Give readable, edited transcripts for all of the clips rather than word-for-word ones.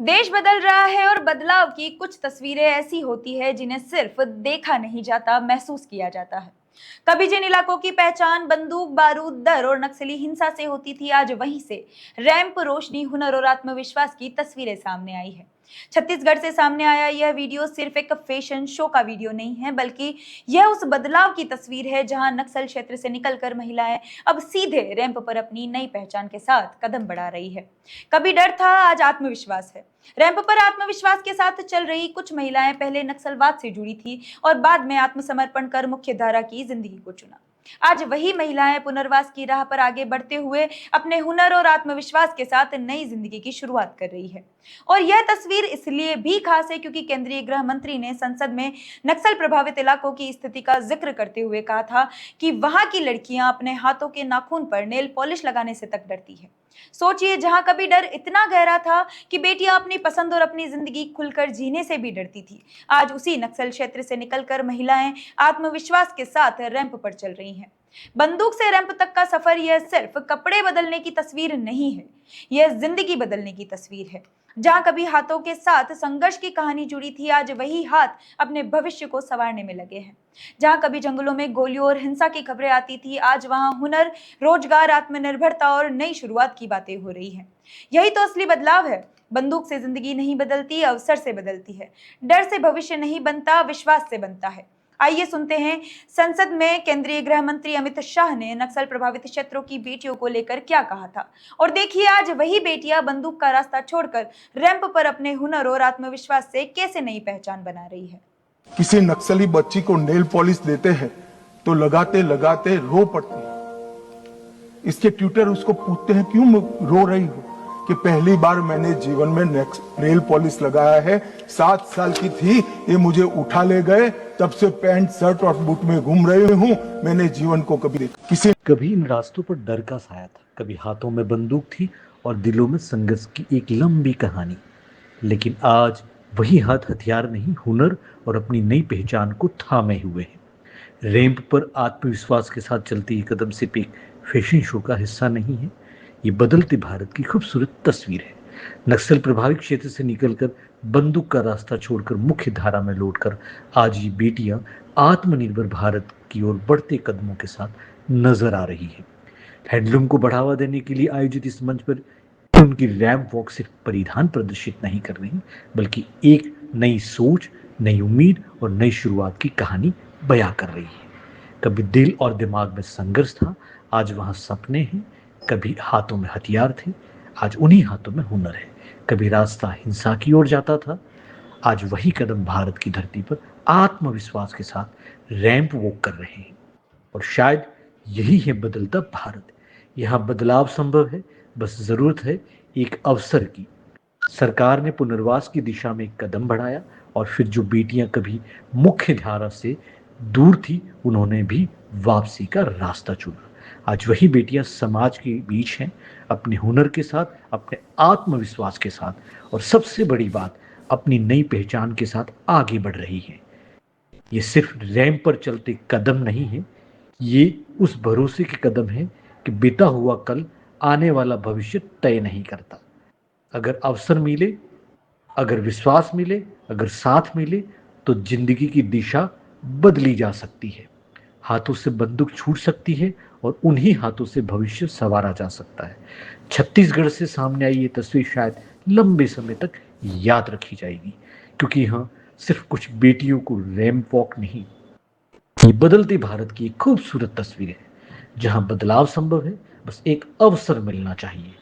देश बदल रहा है और बदलाव की कुछ तस्वीरें ऐसी होती है जिन्हें सिर्फ देखा नहीं जाता, महसूस किया जाता है। कभी जिन इलाकों की पहचान बंदूक, बारूद, डर और नक्सली हिंसा से होती थी, आज वहीं से रैंप, रोशनी, हुनर और आत्मविश्वास की तस्वीरें सामने आई है। छत्तीसगढ़ से सामने आया यह वीडियो सिर्फ एक फैशन शो का वीडियो नहीं है, बल्कि यह उस बदलाव की तस्वीर है जहां नक्सल क्षेत्र से निकलकर महिलाएं अब सीधे रैंप पर अपनी नई पहचान के साथ कदम बढ़ा रही है। कभी डर था, आज आत्मविश्वास है। रैंप पर आत्मविश्वास के साथ चल रही कुछ महिलाएं पहले नक्सलवाद से जुड़ी थी और बाद में आत्मसमर्पण कर मुख्य धारा की जिंदगी को चुना। आज वही महिलाएं पुनर्वास की राह पर आगे बढ़ते हुए अपने हुनर और आत्मविश्वास के साथ नई जिंदगी की शुरुआत कर रही है। और यह तस्वीर इसलिए भी खास है क्योंकि केंद्रीय गृह मंत्री ने संसद में नक्सल प्रभावित इलाकों की स्थिति का जिक्र करते हुए कहा था कि वहां की लड़कियां अपने हाथों के नाखून पर नेल पॉलिश लगाने से तक डरती है। सोचिए, जहां कभी डर इतना गहरा था कि बेटियां अपनी पसंद और अपनी जिंदगी खुलकर जीने से भी डरती थी, आज उसी नक्सल क्षेत्र से निकलकर महिलाएं आत्मविश्वास के साथ रैंप पर चल रही हैं। बंदूक से रैंप तक का सफर यह सिर्फ कपड़े बदलने की तस्वीर नहीं है, यह जिंदगी बदलने की तस्वीर है। जहां कभी हाथों के साथ संघर्ष की कहानी जुड़ी थी, आज वही हाथ अपने भविष्य को संवारने में लगे हैं। जहां कभी जंगलों में गोलियों और हिंसा की खबरें आती थी, आज वहां हुनर, रोजगार, आत्मनिर्भरता और नई शुरुआत की बातें हो रही हैं। यही तो असली बदलाव है। बंदूक से जिंदगी नहीं बदलती, अवसर से बदलती है। डर से भविष्य नहीं बनता, विश्वास से बनता है। आइए सुनते हैं संसद में केंद्रीय गृह मंत्री अमित शाह ने नक्सल प्रभावित क्षेत्रों की बेटियों को लेकर क्या कहा था, और देखिए आज वही बेटियां बंदूक का रास्ता छोड़कर रैंप पर अपने हुनर और आत्मविश्वास से कैसे नई पहचान बना रही है। किसी नक्सली बच्ची को नेल पॉलिश देते हैं तो लगाते लगाते रो पड़ती है। इसके ट्यूटर उसको पूछते हैं, क्यों रो रही हो? कि पहली बार मैंने जीवन में नेल पॉलिश लगाया है। 7 साल की थी, ये मुझे उठा ले गए, तब से पैंट, शर्ट और बूट में घूम रही हूँ। मैंने जीवन को कभी देखा कभी इन रास्तों पर डर का साया था, कभी हाथों में बंदूक थी और दिलों में संघर्ष की एक लंबी कहानी। लेकिन आज वही हाथ हथियार नहीं, हुनर और अपनी नई पहचान को थामे हुए हैं। रैंप पर आत्मविश्वास के साथ चलती ये कदम सिर्फ एक फैशन शो का हिस्सा नहीं है, ये बदलते भारत की खूबसूरत तस्वीर है। नक्सल प्रभावित क्षेत्र से निकलकर बंदूक का रास्ता छोड़कर मुख्य धारा में लौटकर आज ये बेटियां आत्मनिर्भर भारत की ओर बढ़ते कदमों के साथ नजर आ रही है। हैंडलूम को बढ़ावा देने के लिए आयोजित इस मंच पर उनकी रैंप वॉक सिर्फ परिधान प्रदर्शित नहीं कर रही, बल्कि एक नई सोच, नई उम्मीद और नई शुरुआत की कहानी बयां कर रही है। कभी दिल और दिमाग में संघर्ष था, आज वहां सपने हैं। कभी हाथों में हथियार थे, आज उन्हीं हाथों में हुनर है। कभी रास्ता हिंसा की ओर जाता था, आज वही कदम भारत की धरती पर आत्मविश्वास के साथ रैंप वॉक कर रहे हैं। और शायद यही है बदलता भारत। यहाँ बदलाव संभव है, बस जरूरत है एक अवसर की। सरकार ने पुनर्वास की दिशा में एक कदम बढ़ाया और फिर जो बेटियां कभी मुख्य धारा से दूर थी, उन्होंने भी वापसी का रास्ता चुना। आज वही बेटियां समाज के बीच हैं, अपने हुनर के साथ, अपने आत्मविश्वास के साथ और सबसे बड़ी बात, अपनी नई पहचान के साथ आगे बढ़ रही हैं। ये सिर्फ रैंप पर चलते कदम नहीं है, ये उस भरोसे के कदम है कि बीता हुआ कल आने वाला भविष्य तय नहीं करता। अगर अवसर मिले, अगर विश्वास मिले, अगर साथ मिले, तो जिंदगी की दिशा बदली जा सकती है। हाथों से बंदूक छूट सकती है और उन्हीं हाथों से भविष्य संवारा जा सकता है। छत्तीसगढ़ से सामने आई ये तस्वीर शायद लंबे समय तक याद रखी जाएगी, क्योंकि यहाँ सिर्फ कुछ बेटियों को रैंप वॉक नहीं, ये बदलते भारत की एक खूबसूरत तस्वीर है जहां बदलाव संभव है, बस एक अवसर मिलना चाहिए।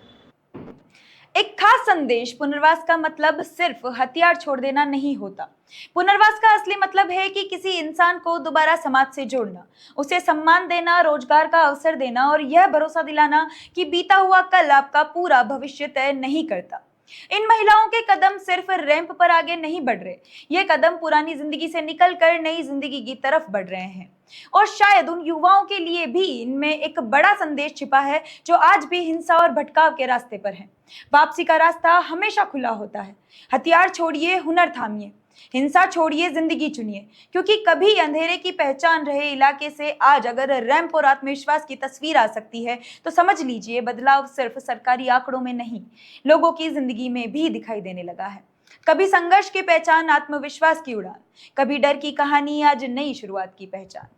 एक खास संदेश, पुनर्वास का मतलब सिर्फ हथियार छोड़ देना नहीं होता। पुनर्वास का असली मतलब है कि किसी इंसान को दोबारा समाज से जोड़ना, उसे सम्मान देना, रोजगार का अवसर देना और यह भरोसा दिलाना कि बीता हुआ कल आपका पूरा भविष्य तय नहीं करता। इन महिलाओं के कदम सिर्फ रैंप पर आगे नहीं बढ़ रहे, ये कदम पुरानी जिंदगी से निकलकर नई जिंदगी की तरफ बढ़ रहे हैं। और शायद उन युवाओं के लिए भी इनमें एक बड़ा संदेश छिपा है जो आज भी हिंसा और भटकाव के रास्ते पर है। वापसी का रास्ता हमेशा खुला होता है। हथियार छोड़िए, हुनर थामिए, हिंसा छोड़िए, जिंदगी चुनिए, क्योंकि कभी अंधेरे की पहचान रहे इलाके से आज अगर रैंप और आत्मविश्वास की तस्वीर आ सकती है तो समझ लीजिए बदलाव सिर्फ सरकारी आंकड़ों में नहीं, लोगों की जिंदगी में भी दिखाई देने लगा है। कभी संघर्ष की पहचान आत्मविश्वास की उड़ान, कभी डर की कहानी, आज नई शुरुआत की पहचान।